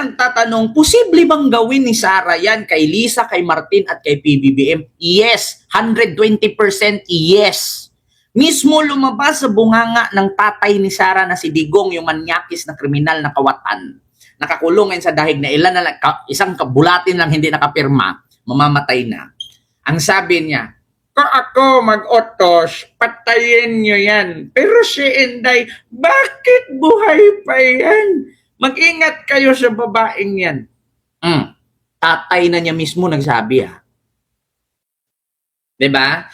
nagtatanong, posible bang gawin ni Sara yan kay Lisa, kay Martin at kay PBBM? Yes, 120% yes. Mismo lumabas sa bunganga ng tatay ni Sara na si Digong, yung manyakis na kriminal na kawatan. Nakakulong ngayon sa dahig na ilan na isang kabulatin lang hindi nakapirma, mamamatay na. Ang sabi niya, kung ako mag-otos, patayin nyo yan. Pero si Inday, bakit buhay pa yan? Mag-ingat kayo sa babaeng yan. Tatay na niya mismo nagsabi Diba?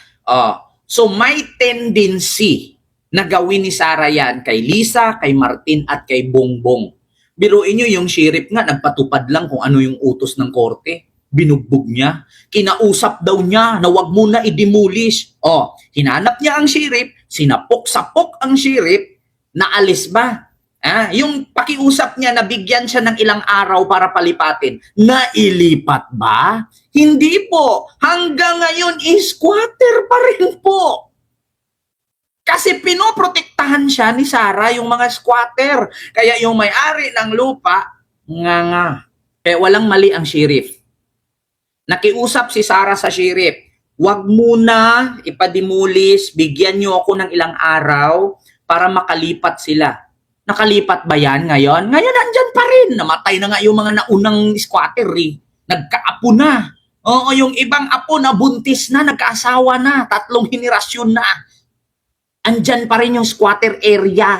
So may tendency na gawin ni Sara yan kay Lisa, kay Martin at kay Bongbong. Biruin nyo yung sheriff nga, nagpatupad lang kung ano yung utos ng korte. Binugbog niya. Kinausap daw niya na wag muna i-demolish. Hinanap niya ang sheriff, sinapok-sapok ang sheriff, naalis ba? Yung pakiusap niya, nabigyan siya ng ilang araw para palipatin. Nailipat ba? Hindi po. Hanggang ngayon, squatter pa rin po. Kasi pinoprotektahan siya ni Sara yung mga squatter. Kaya yung may-ari ng lupa, Kaya walang mali ang sheriff. Nakiusap si Sara sa sheriff, wag muna ipadimulis, bigyan niyo ako ng ilang araw para makalipat sila. Nakalipat ba yan ngayon? Ngayon nandyan pa rin. Namatay na nga yung mga naunang squatter Nagkaapo na. Oo, yung ibang apo na buntis na, nagkaasawa na, 3 henerasyon na. Andyan pa rin yung squatter area.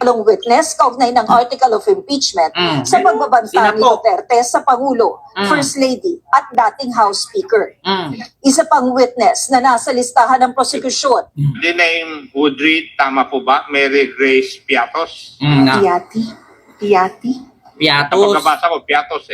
Along witness, kaugnay ng article of impeachment sa pagbabanta ni Duterte sa Pangulo, First Lady at dating House Speaker. Isa pang witness na nasa listahan ng prosekusyon. The name Woodry, tama po ba? Mary Grace Piatos? Piatos. Pagkabasa ko, Piatos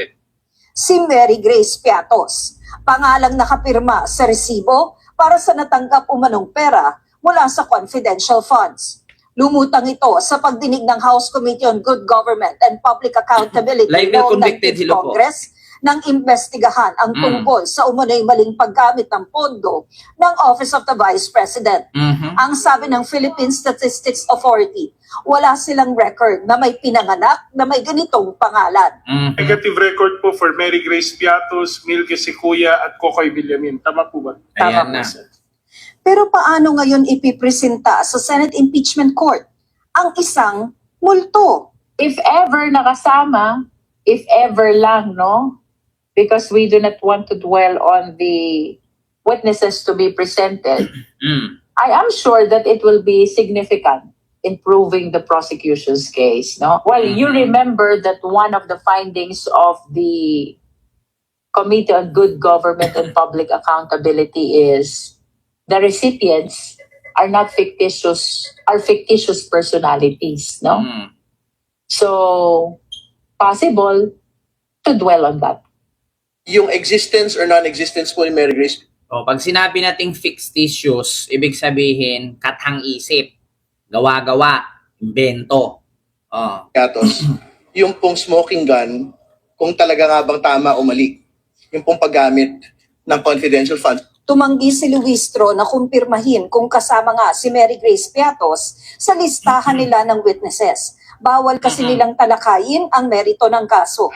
Si Mary Grace Piatos, pangalang nakapirma sa resibo para sa natanggap umanong pera mula sa confidential funds. Lumutang ito sa pagdinig ng House Committee on Good Government and Public Accountability noong 19th Congress nang imbestigahan ang tungkol sa umunoy maling paggamit ng pondo ng Office of the Vice President. Ang sabi ng Philippine Statistics Authority, wala silang record na may pinanganak na may ganitong pangalan. Negative record po for Mary Grace Piatos, Milky Sequoia at Kokoy Villamin. Tama po ba? Tama po, sir. Pero paano ngayon ipipresenta sa Senate Impeachment Court ang isang multo? If ever nakasama, if ever lang, no? Because we do not want to dwell on the witnesses to be presented. I am sure that it will be significant in proving the prosecution's case, no? Well, you remember that one of the findings of the Committee on Good Government and Public Accountability is the recipients are not fictitious, are fictitious personalities, no? So, possible to dwell on that. Yung existence or non-existence po ni Mary Grace. Pag sinabi nating fictitious, ibig sabihin, kathang-isip, gawa-gawa, imbento. Piatos, yung pong smoking gun, kung talaga nga bang tama o mali, yung pong paggamit ng confidential funds. Tumanggi si Luistro na kumpirmahin kung kasama nga si Mary Grace Piatos sa listahan nila ng witnesses. Bawal kasi nilang talakayin ang merito ng kaso.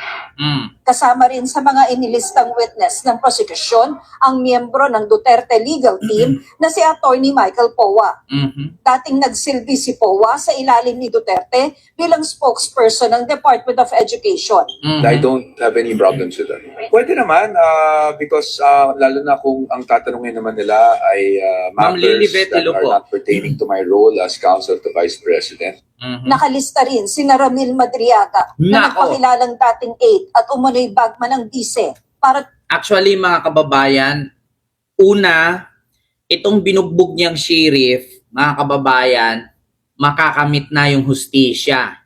Kasama rin sa mga inilistang witness ng prosekusyon ang miyembro ng Duterte legal team na si Attorney Michael Powa. Dating nagsilbi si Powa sa ilalim ni Duterte bilang spokesperson ng Department of Education. I don't have any problems with that. Pwede naman because lalo na kung ang tatanungin naman nila ay matters that are not pertaining to my role as counsel to Vice President. Nakalista rin si Ramil Madriaga na nagpakilalang dating aide at umunoy bagman ng bise para... Actually, mga kababayan, una, itong binugbog niyang sheriff, mga kababayan, makakamit na yung hustisya.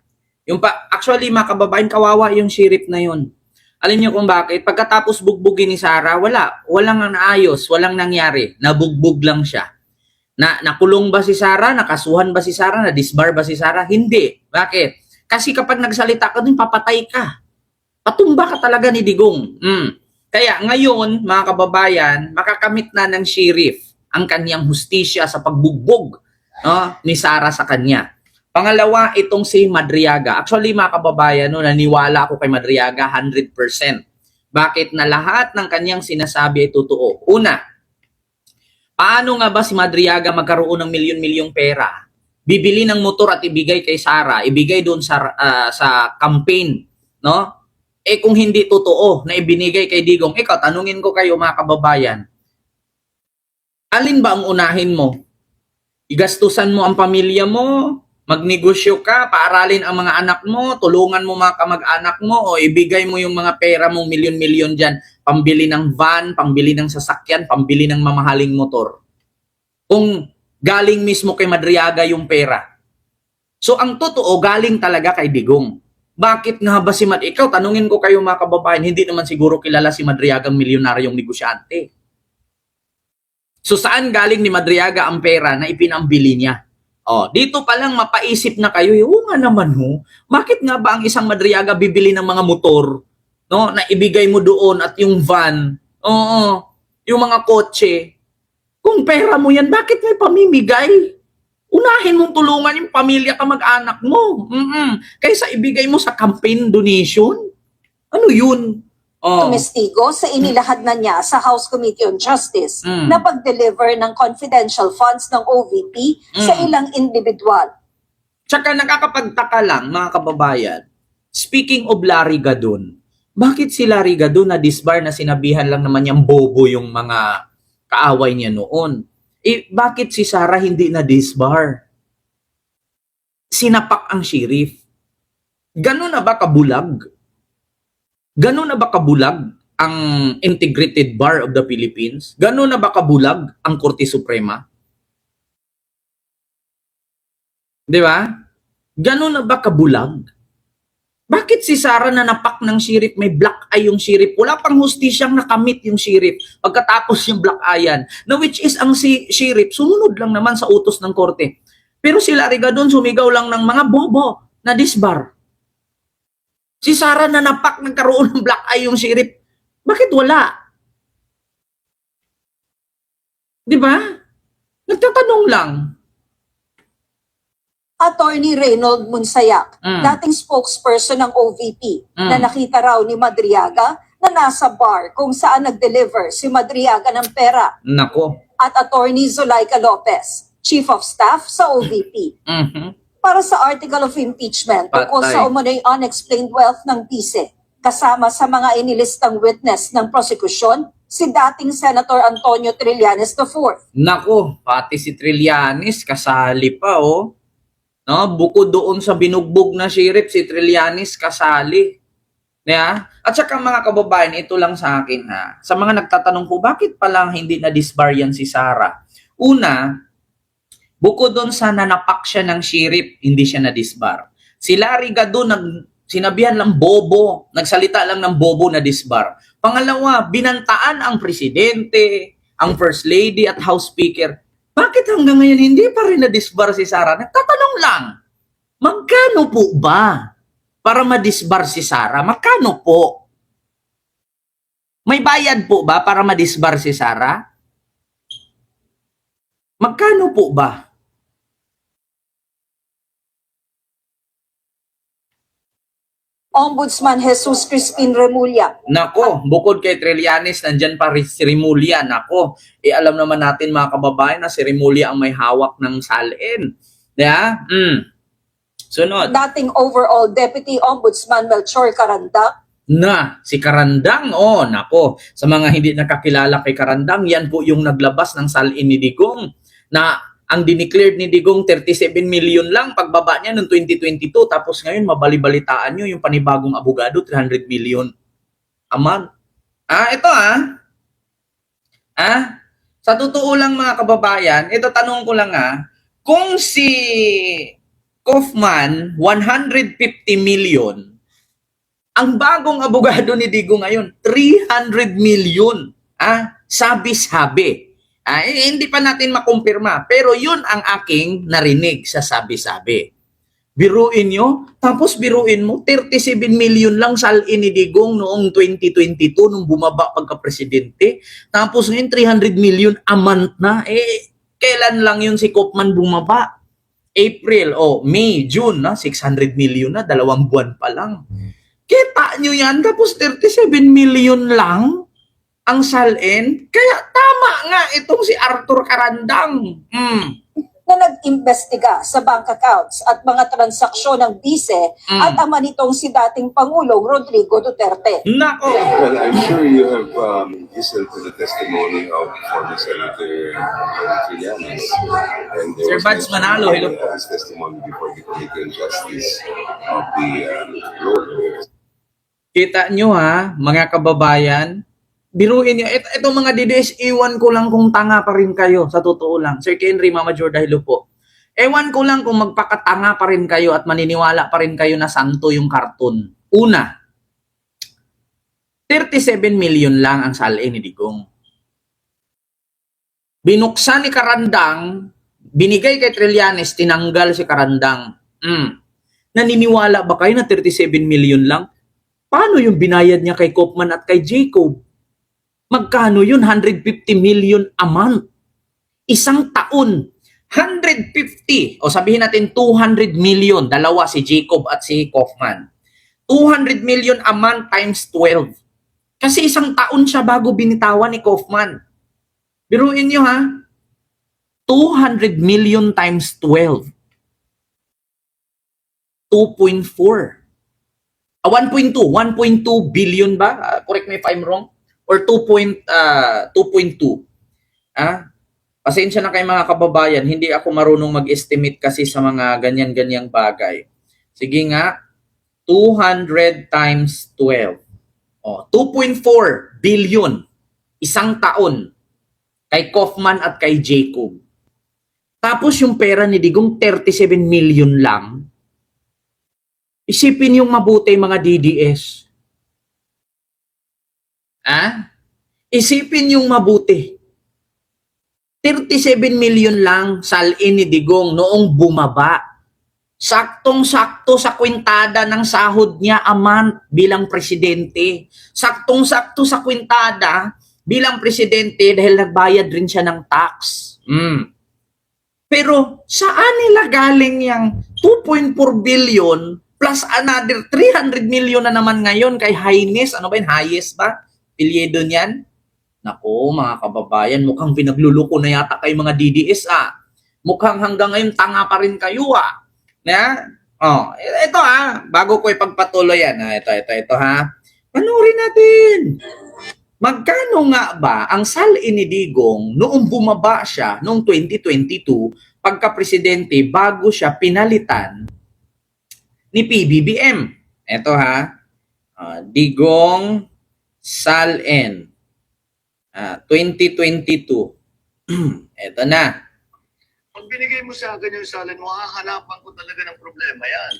Actually, mga kababayan, kawawa yung sheriff na yun. Alam niyo kung bakit? Pagkatapos bugbugin ni Sara, walang naayos, walang nangyari. Nabugbog lang siya. Nakulong ba si Sara? Nakasuhan ba si Sara? Na-disbar ba si Sara? Hindi. Bakit? Kasi kapag nagsalita ka dun, papatay ka. Patumba ka talaga ni Digong. Kaya ngayon, mga kababayan, makakamit na ng sheriff ang kanyang hustisya sa pagbugbog ni Sara sa kanya. Pangalawa, itong si Madriaga. Actually, mga kababayan, no, naniwala ako kay Madriaga 100%. Bakit? Na lahat ng kanyang sinasabi ay totoo. Una, paano nga ba si Madriaga magkaroon ng milyon-milyong pera? Bibili ng motor at ibigay kay Sara, ibigay doon sa campaign, no? Eh kung hindi totoo na ibinigay kay Digong, ikaw, tanungin ko kayo mga kababayan, alin ba ang unahin mo? Igastusan mo ang pamilya mo, magnegosyo ka, paaralin ang mga anak mo, tulungan mo mga kamag-anak mo, o ibigay mo yung mga pera mong milyon-milyon dyan, pambili ng van, pambili ng sasakyan, pambili ng mamahaling motor. Kung galing mismo kay Madriaga yung pera. So ang totoo, galing talaga kay Digong. Bakit nga ba si ikaw, tanungin ko kayo mga kababayan, hindi naman siguro kilala si Madriagang milyonaryong negosyante. So saan galing ni Madriaga ang pera na ipinambili niya? Oh, dito pa lang mapaisip na kayo, nga naman ho, bakit nga ba ang isang Madriaga bibili ng mga motor, no, na ibigay mo doon at yung van, yung mga kotse, kung pera mo yan, bakit may pamimigay? Unahin mong tulungan yung pamilya kamag-anak mo. Kaysa ibigay mo sa campaign donation. Ano yun? Tumestigo sa inilahad na niya sa House Committee on Justice na pag-deliver ng confidential funds ng OVP sa ilang individual. Tsaka nakakapagtaka lang, mga kababayan, speaking of Larry Gadon, bakit si Larry Gadon na disbar na sinabihan lang naman niyang bobo yung mga kaaway niya noon? Eh, bakit si Sara hindi na disbar? Sinapak ang sheriff. Ganun na ba kabulag? Ganun na ba kabulag ang Integrated Bar of the Philippines? Ganun na ba kabulag ang Korte Suprema? Di ba? Ganun na ba kabulag? Bakit si Sara na napak ng sheriff, may black eye yung sheriff? Wala pang hustisyang nakamit yung sheriff pagkatapos yung black eye-an. Na which is ang si sheriff, sumunod lang naman sa utos ng korte. Pero si Larry Gadon sumigaw lang ng mga bobo na disbar. Si Sara na napak, nagkaroon ng black eye yung sheriff. Bakit wala? Di ba? Nagtatanong lang. Attorney Reynold Munsayak, dating spokesperson ng OVP, na nakita raw ni Madriaga na nasa bar kung saan nag-deliver si Madriaga ng pera. Nako. At Attorney Zulaika Lopez, Chief of Staff sa OVP. Para sa article of impeachment tungkol sa umano'y unexplained wealth ng PISE, kasama sa mga inilistang witness ng prosekusyon, si dating Senator Antonio Trillanes IV. Nako, pati si Trillanes kasali pa, oh. No, bukod doon sa binugbog na sheriff, si Trillanes kasali. Yeah? At saka mga kababayan, ito lang sa akin ha. Sa mga nagtatanong po, bakit palang hindi na-disbar yan si Sara? Una, bukod doon sa nanapak siya ng sheriff, hindi siya na-disbar. Si Larry Gadon, sinabihan lang bobo, nagsalita lang ng bobo na disbar. Pangalawa, binantaan ang presidente, ang first lady at house speaker. Bakit hanggang ngayon hindi pa rin na-disbar si Sara? Nagtatanong lang, magkano po ba para ma-disbar si Sara? Magkano po? May bayad po ba para ma-disbar si Sara? Magkano po ba? Ombudsman Jesus Crispin Remulla. Nako, bukod kay Trillanes, nandyan pa rin si Remulla. Nako, alam naman natin mga kababayan na si Remulla ang may hawak ng salin. Yeah? Sunod. Dating overall Deputy Ombudsman Melchor Caranda. Si Carandang, nako. Sa mga hindi nakakilala kay Carandang, yan po yung naglabas ng salin ni Digong na ang dineclared ni Digong 37 million lang pagbaba niya noong 2022. Tapos ngayon, mabali-balitaan nyo yung panibagong abogado, 300 million a month. Sa totoo lang mga kababayan, ito tanong ko lang kung si Kaufman, 150 million, ang bagong abogado ni Digong ngayon, 300 million. Sabi-sabi. Hindi pa natin makumpirma. Pero yun ang aking narinig sa sabi-sabi. Biruin nyo, tapos biruin mo, 37 million lang salin ni Digong noong 2022 nung bumaba pagka-presidente. Tapos ngayon 300 million a month na. Kailan lang yun si Kaufman bumaba? April, May, June, 600 million na, 2 buwan pa lang. Kita nyo yan, tapos 37 million lang ang salin. Kaya tama nga itong si Arthur Carandang. na nag-imbestiga sa bank accounts at mga transaksyon ng bise at ama nitong si dating Pangulong Rodrigo Duterte. Nako! Well, I'm sure you have listened to the testimony of former Senator Trillanes. And there Sir was Bads mention Manalo, hello. of his testimony before the Committee on Justice of the Road. Kita nyo mga kababayan, biruin nyo, itong mga DDS, iwan ko lang kung tanga pa rin kayo, sa totoo lang. Sir Henry, Mama Jordahilo po. Ewan ko lang kung magpakatanga pa rin kayo at maniniwala pa rin kayo na santo yung karton. Una, 37 million lang ang salin ni Digong. Binuksan ni Carandang, binigay kay Trillanes, tinanggal si Carandang. Naniniwala ba kayo na 37 million lang? Paano yung binayad niya kay Kaufman at kay Jacob? Magkano yun? 150 million a month. Isang taon. 150. O sabihin natin 200 million. Dalawa si Jacob at si Kaufman. 200 million a month times 12. Kasi isang taon siya bago binitawan ni Kaufman. Biruin nyo 200 million times 12. 2.4. 1.2 billion ba? Correct me if I'm wrong. Or 2.2. Pasensya na kayo mga kababayan, hindi ako marunong mag-estimate kasi sa mga ganyan-ganyang bagay. Sige nga, 200 times 12. 2.4 billion. Isang taon. Kay Kaufman at kay Jacob. Tapos yung pera ni Digong, 37 million lang. Isipin yung mabuti mga DDS. Isipin yung mabuti. 37 million lang salin ni Digong noong bumaba. Saktong-sakto sa kwintada ng sahod niya a month bilang presidente. Saktong-sakto sa kwintada bilang presidente dahil nagbayad rin siya ng tax. Pero saan nila galing yung 2.4 billion plus another 300 million na naman ngayon kay Highness? Ano ba yun? Highest ba? Pilyedo niyan? Nako, mga kababayan, mukhang pinagluluko na yata kayo mga DDS Mukhang hanggang ngayon tanga pa rin kayo Ito bago ko ipagpatuloy yan. Ito Panurin natin. Magkano nga ba ang salin ni Digong noong bumaba siya noong 2022 pagka-presidente bago siya pinalitan ni PBBM? Ito Digong Salin 2022. Ito na. Pag binigay mo sa akin yung salin mo, hahanapan ko talaga ng problema yan.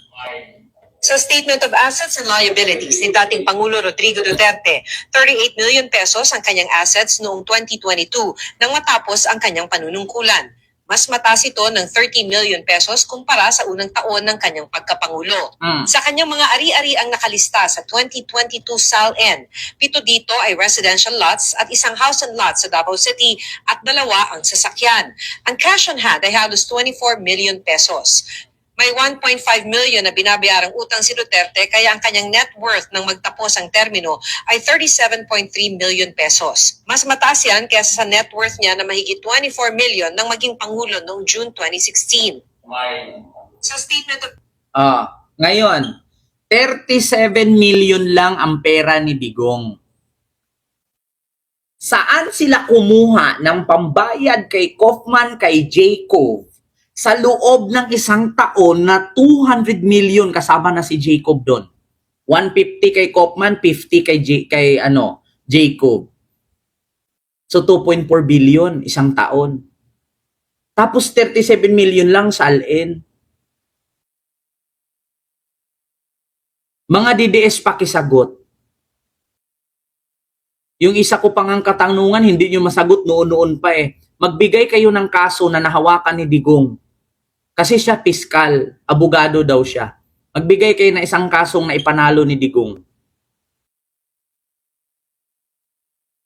Sa Statement of Assets and Liabilities ni dating Pangulo Rodrigo Duterte, 38 million pesos ang kanyang assets noong 2022 nang matapos ang kanyang panunungkulan. Mas mataas ito ng 30 million pesos kumpara sa unang taon ng kanyang pagkapangulo. Sa kanyang mga ari-ari ang nakalista sa 2022 SALN, 7 dito ay residential lots at isang house and lot sa Davao City at 2 ang sasakyan. Ang cash on hand ay halos 24 million pesos. May 1.5 million na binabayarang utang si Duterte kaya ang kanyang net worth nang magtapos ang termino ay 37.3 million pesos. Mas mataas yan kaysa sa net worth niya na mahigit 24 million nang maging Pangulo noong June 2016. Sa statement of... Ngayon, 37 million lang ang pera ni Digong. Saan sila kumuha ng pambayad kay Kaufman, kay Jacob? Sa loob ng isang taon na 200 million kasama na si Jacob doon. 150 kay Kaufman, 50 kay Jacob. So 2.4 billion isang taon. Tapos 37 million lang salin. Mga DDS pakisagot. Yung isa ko pang ang katanungan, hindi nyo masagot noon pa Magbigay kayo ng kaso na nahawakan ni Digong. Kasi siya piskal, abogado daw siya. Magbigay kayo na isang kasong na ipanalo ni Digong.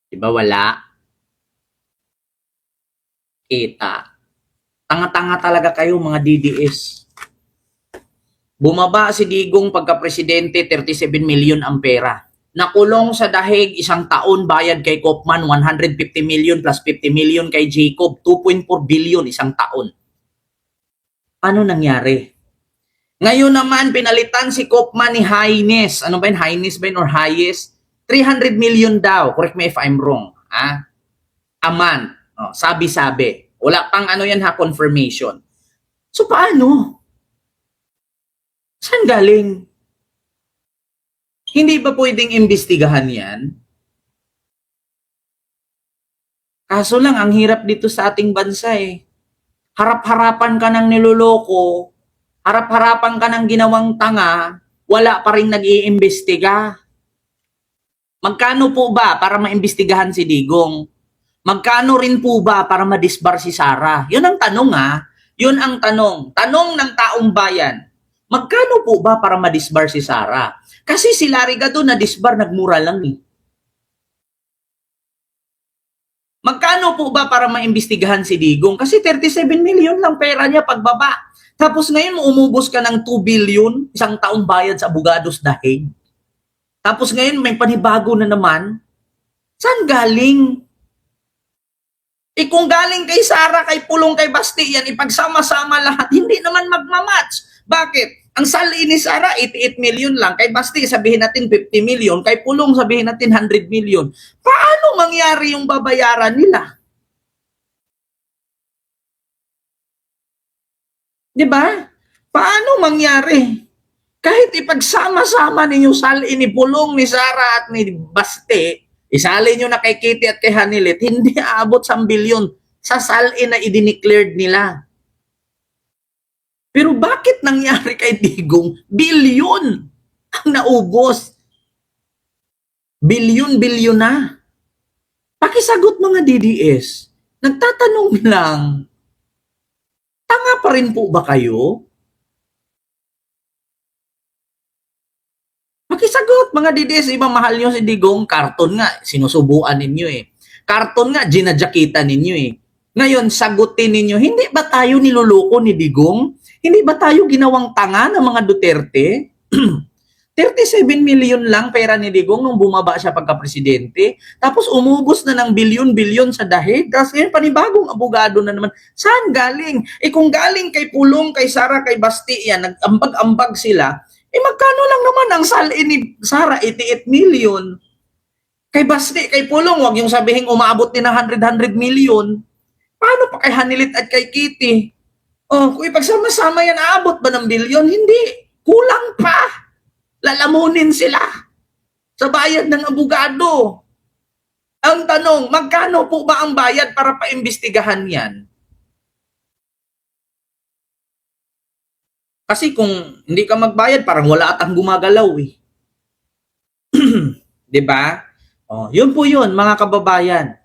Diba wala? Kita. Tanga-tanga talaga kayo mga DDS. Bumaba si Digong pagka-presidente, 37 million ang pera. Nakulong sa dahig 1 taon, bayad kay Kopman 150 million plus 50 million kay Jacob, 2.4 billion 1 taon. Ano nangyari? Ngayon naman, pinalitan si Kopman ni Haynes. Ano ba yun? Haynes ba yun or Hayes? 300 million daw. Correct me if I'm wrong. Aman. Sabi-sabi. Wala pang ano yan ha, confirmation. So paano? Saan galing? Hindi ba pwedeng imbestigahan yan? Kaso lang, ang hirap dito sa ating bansa eh. Harap-harapan ka ng niloloko, harap-harapan ka ng ginawang tanga, wala pa rin nag-iimbestiga. Magkano po ba para maimbestigahan si Digong? Magkano rin po ba para madisbar si Sara? Yun ang tanong Yun ang tanong. Tanong ng taong bayan. Magkano po ba para madisbar si Sara? Kasi si Larry Gado na disbar, nagmura lang eh. Magkano po ba para maimbestigahan si Digong? Kasi 37 million lang pera niya pagbaba. Tapos ngayon umubos ka ng 2 billion, 1 taong bayad sa abogados dahig. Tapos ngayon may panibago na naman. Saan galing? Kung galing kay Sara, kay Pulong, kay Basti, yan ipagsama-sama lahat, hindi naman magmamatch. Bakit? Ang sali ni Sara, 88 million lang. Kay Basti, sabihin natin 50 million. Kay Pulong, sabihin natin 100 million. Paano mangyari yung babayaran nila? Diba? Paano mangyari? Kahit ipagsama-sama ninyo sali ni Pulong, ni Sara at ni Basti, isali nyo na kay Kitty at kay Hanilet, hindi aabot sa bilyon sa sali na i-declared nila. Pero bakit nangyari kay Digong? Bilyon ang naubos. Bilyon na. Pakisagot mga DDS. Nagtatanong lang, tanga pa rin po ba kayo? Pakisagot mga DDS. Iba mahal nyo si Digong. Karton nga, sinusubuan ninyo eh. Karton nga, ginadjakita ninyo eh. Ngayon, sagutin ninyo, hindi ba tayo niloloko ni Digong? Hindi ba tayo ginawang tanga ng mga Duterte? 37 million lang pera ni Digong nung bumaba siya pagka-presidente. Tapos umubos na ng bilyon-bilyon sa dahig. Tapos ngayon panibagong abogado na naman. Saan galing? Kung galing kay Pulong, kay Sara, kay Basti, yan, nag-ambag-ambag sila, magkano lang naman ang sali ni Sara? 88 million. Kay Basti, kay Pulong, wag yung sabihin umabot din ng 100 million. Paano pa kay Hanilit at kay Kitty? Kung ipagsama-sama yan, aabot ba ng bilyon? Hindi. Kulang pa. Lalamunin sila sa bayad ng abogado. Ang tanong, magkano po ba ang bayad para paimbestigahan yan? Kasi kung hindi ka magbayad, parang wala atang gumagalaw eh. 'Di ba? Yun po yun, mga kababayan.